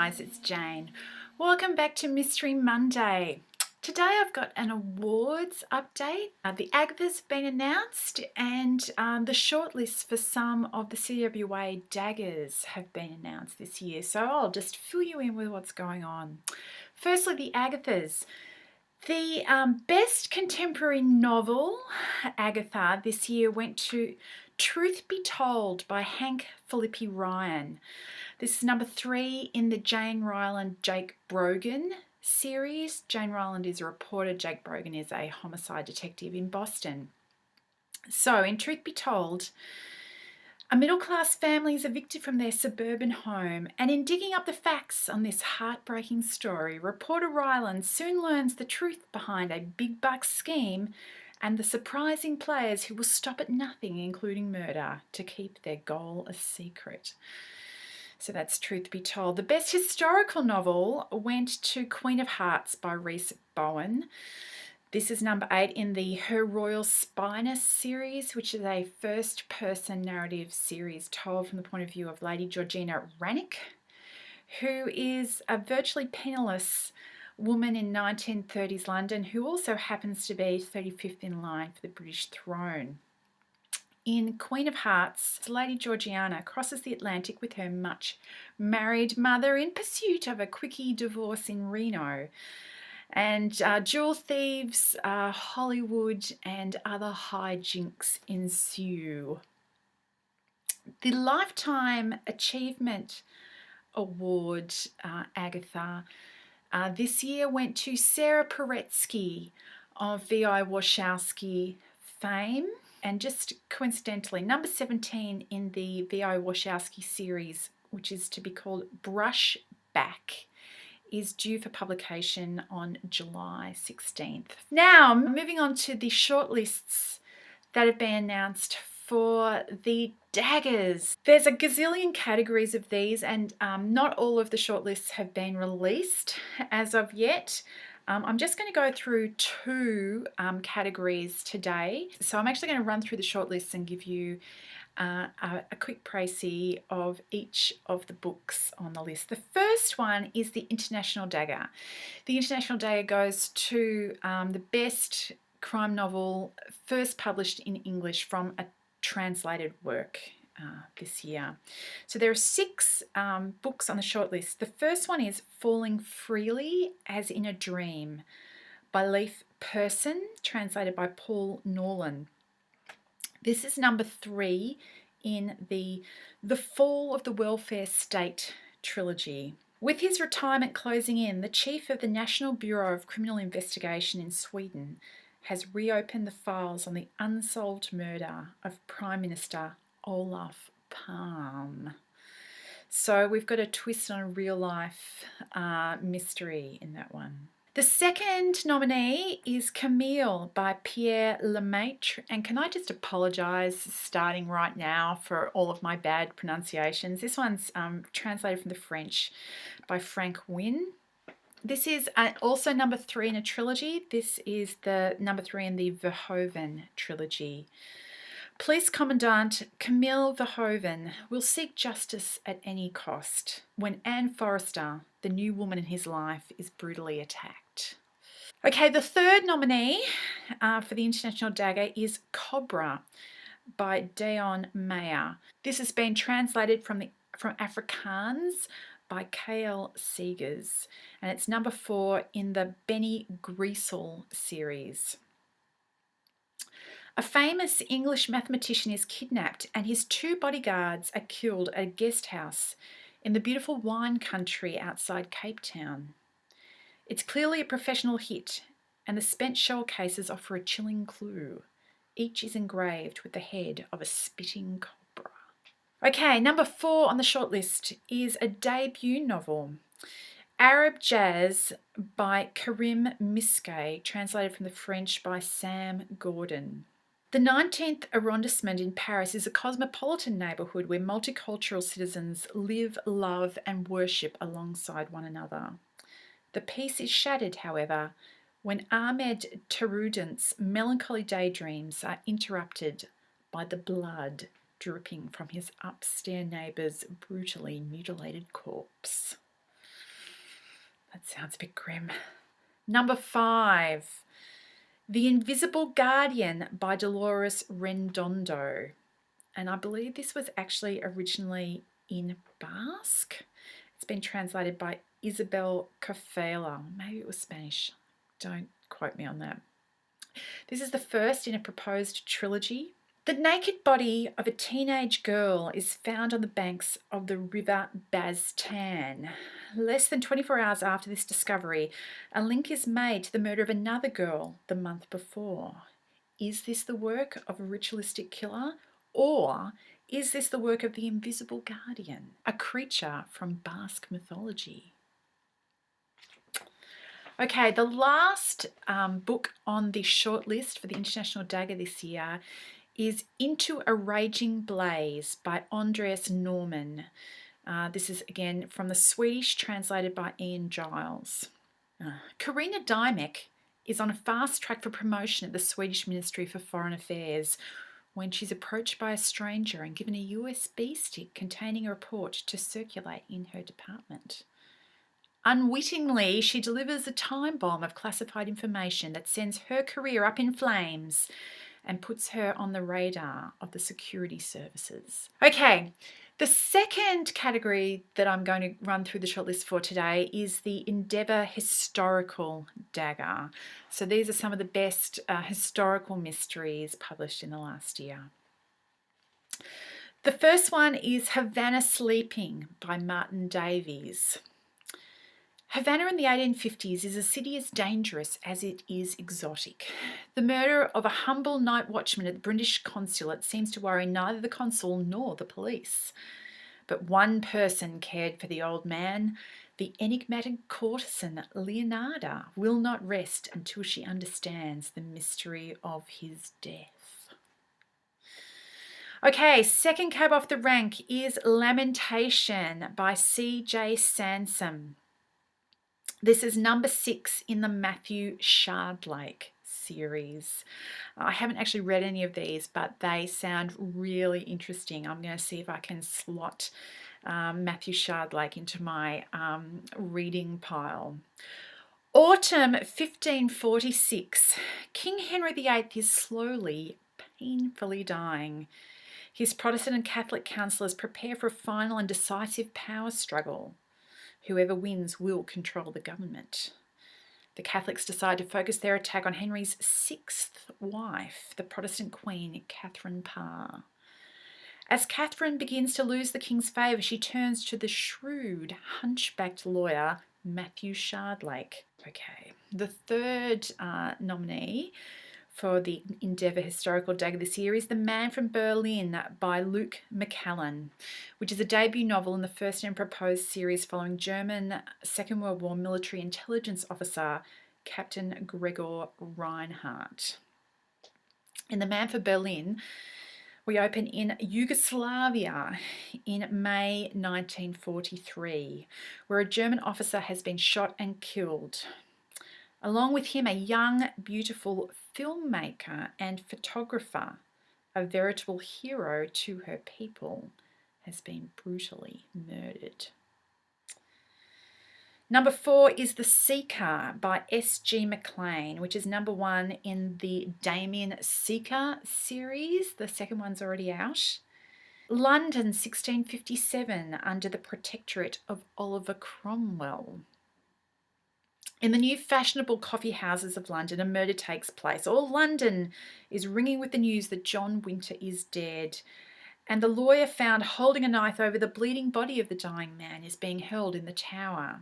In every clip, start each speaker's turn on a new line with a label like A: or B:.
A: guys, it's Jane. Welcome back to Mystery Monday. Today I've got an awards update. The Agathas have been announced and the shortlists for some of the CWA daggers have been announced this year. So I'll just fill you in with what's going on. Firstly, the Agathas. The best contemporary novel, Agatha, this year went to Truth Be Told by Hank Phillippi Ryan. This is number 3 in the Jane Ryland Jake Brogan series. Jane Ryland is a reporter, Jake Brogan is a homicide detective in Boston. So in Truth Be Told, a middle-class family is evicted from their suburban home, and in digging up the facts on this heartbreaking story, reporter Ryland soon learns the truth behind a big-buck scheme and the surprising players who will stop at nothing, including murder, to keep their goal a secret. So that's Truth Be Told. The best historical novel went to Queen of Hearts by Rhys Bowen. This is number 8 in the Her Royal Spyness series, which is a first-person narrative series told from the point of view of Lady Georgina Rannick, who is a virtually penniless woman in 1930s London who also happens to be 35th in line for the British throne. In Queen of Hearts, Lady Georgiana crosses the Atlantic with her much-married mother in pursuit of a quickie divorce in Reno. And jewel thieves, Hollywood and other hijinks ensue. The Lifetime Achievement Award, Agatha, this year went to Sara Paretsky of V.I. Warshawski fame. And just coincidentally, number 17 in the V.I. Warshawski series, which is to be called Brushback, is due for publication on July 16th. Now, moving on to the shortlists that have been announced for the daggers. There's a gazillion categories of these, and not all of the shortlists have been released as of yet. I'm just going to go through 2 categories today. So I'm actually going to run through the shortlists and give you a quick précis of each of the books on the list. The first one is the International Dagger. The International Dagger goes to the best crime novel first published in English from a translated work this year. So there are 6 books on the shortlist. The first one is Falling Freely as in a Dream by Leif Persson, translated by Paul Norlen. This is number 3 in the Fall of the Welfare State trilogy. With his retirement closing in, the chief of the National Bureau of Criminal Investigation in Sweden has reopened the files on the unsolved murder of Prime Minister Olof Palme. So we've got a twist on a real-life mystery in that one. The second nominee is Camille by Pierre Lemaitre, and can I just apologise starting right now for all of my bad pronunciations. This one's translated from the French by Frank Wynne. This is also number 3 in a trilogy. This is the number 3 in the Verhoeven trilogy. Police Commandant Camille Verhoeven will seek justice at any cost when Anne Forrester, the new woman in his life, is brutally attacked. Okay, the third nominee for the International Dagger is Cobra by Deon Meyer. This has been translated from Afrikaans by K.L. Seegers, and it's number 4 in the Benny Griesel series. A famous English mathematician is kidnapped and his 2 bodyguards are killed at a guest house in the beautiful wine country outside Cape Town. It's clearly a professional hit, and the spent shell cases offer a chilling clue. Each is engraved with the head of a spitting cobra. Okay, number 4 on the shortlist is a debut novel, Arab Jazz by Karim Miské, translated from the French by Sam Gordon. The 19th arrondissement in Paris is a cosmopolitan neighbourhood where multicultural citizens live, love and worship alongside one another. The peace is shattered, however, when Ahmed Teroudant's melancholy daydreams are interrupted by the blood dripping from his upstairs neighbour's brutally mutilated corpse. That sounds a bit grim. Number 5, The Invisible Guardian by Dolores Redondo. And I believe this was actually originally in Basque. It's been translated by Isabelle Kaufeler. Maybe it was Spanish. Don't quote me on that. This is the first in a proposed trilogy. The naked body of a teenage girl is found on the banks of the river Baztan. Less than 24 hours after this discovery, a link is made to the murder of another girl the month before. Is this the work of a ritualistic killer, or is this the work of the Invisible Guardian, a creature from Basque mythology? Okay, the last book on the shortlist for the International Dagger this year is Into a Raging Blaze by Andreas Norman. This is again from the Swedish, translated by Ian Giles. Karina Dymek is on a fast track for promotion at the Swedish Ministry for Foreign Affairs when she's approached by a stranger and given a USB stick containing a report to circulate in her department. Unwittingly, she delivers a time bomb of classified information that sends her career up in flames and puts her on the radar of the security services. Okay, the second category that I'm going to run through the shortlist for today is the Endeavour Historical Dagger. So these are some of the best historical mysteries published in the last year. The first one is Havana Sleeping by Martin Davies. Havana in the 1850s is a city as dangerous as it is exotic. The murder of a humble night watchman at the British consulate seems to worry neither the consul nor the police. But one person cared for the old man. The enigmatic courtesan Leonarda will not rest until she understands the mystery of his death. Okay, second cab off the rank is Lamentation by C.J. Sansom. This is number 6 in the Matthew Shardlake series. I haven't actually read any of these, but they sound really interesting. I'm going to see if I can slot Matthew Shardlake into my reading pile. Autumn 1546. King Henry VIII is slowly, painfully dying. His Protestant and Catholic councillors prepare for a final and decisive power struggle. Whoever wins will control the government. The Catholics decide to focus their attack on Henry's 6th wife, the Protestant Queen, Catherine Parr. As Catherine begins to lose the king's favour, she turns to the shrewd, hunchbacked lawyer, Matthew Shardlake. Okay, the third nominee for the Endeavour Historical Dagger this year is The Man from Berlin by Luke McCallin, which is a debut novel in the first and proposed series following German Second World War military intelligence officer Captain Gregor Reinhardt. In The Man for Berlin, we open in Yugoslavia in May 1943, where a German officer has been shot and killed. Along with him, a young, beautiful filmmaker and photographer, a veritable hero to her people, has been brutally murdered. Number 4 is The Seeker by S.G. McLean, which is number 1 in the Damien Seeker series. The second one's already out. London 1657 under the protectorate of Oliver Cromwell. In the new fashionable coffee houses of London, a murder takes place. All London is ringing with the news that John Winter is dead, and the lawyer found holding a knife over the bleeding body of the dying man is being held in the Tower.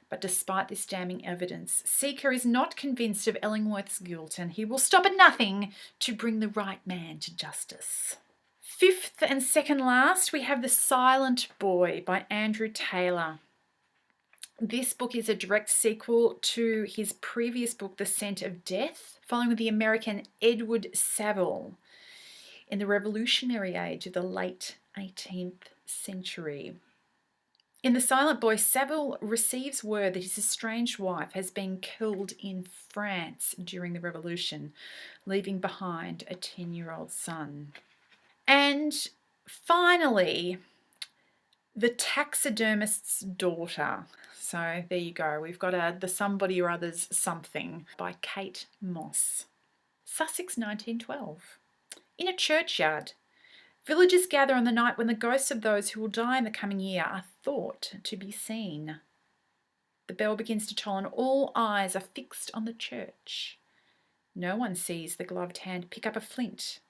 A: But despite this damning evidence, Seeker is not convinced of Ellingworth's guilt, and he will stop at nothing to bring the right man to justice. Fifth and second last, we have The Silent Boy by Andrew Taylor. This book is a direct sequel to his previous book, The Scent of Death, following the American Edward Saville in the revolutionary age of the late 18th century. In The Silent Boy, Saville receives word that his estranged wife has been killed in France during the revolution, leaving behind a 10-year-old son. And finally, The Taxidermist's Daughter. So there you go. We've got the Somebody or Other's Something by Kate Moss. Sussex, 1912. In a churchyard, villagers gather on the night when the ghosts of those who will die in the coming year are thought to be seen. The bell begins to toll and all eyes are fixed on the church. No one sees the gloved hand pick up a flint.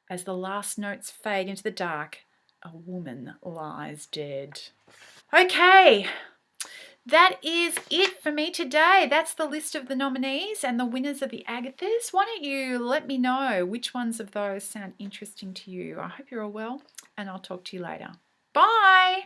A: As the last notes fade into the dark, a woman lies dead. Okay, that is it for me today. That's the list of the nominees and the winners of the Agathas. Why don't you let me know which ones of those sound interesting to you? I hope you're all well, and I'll talk to you later. Bye!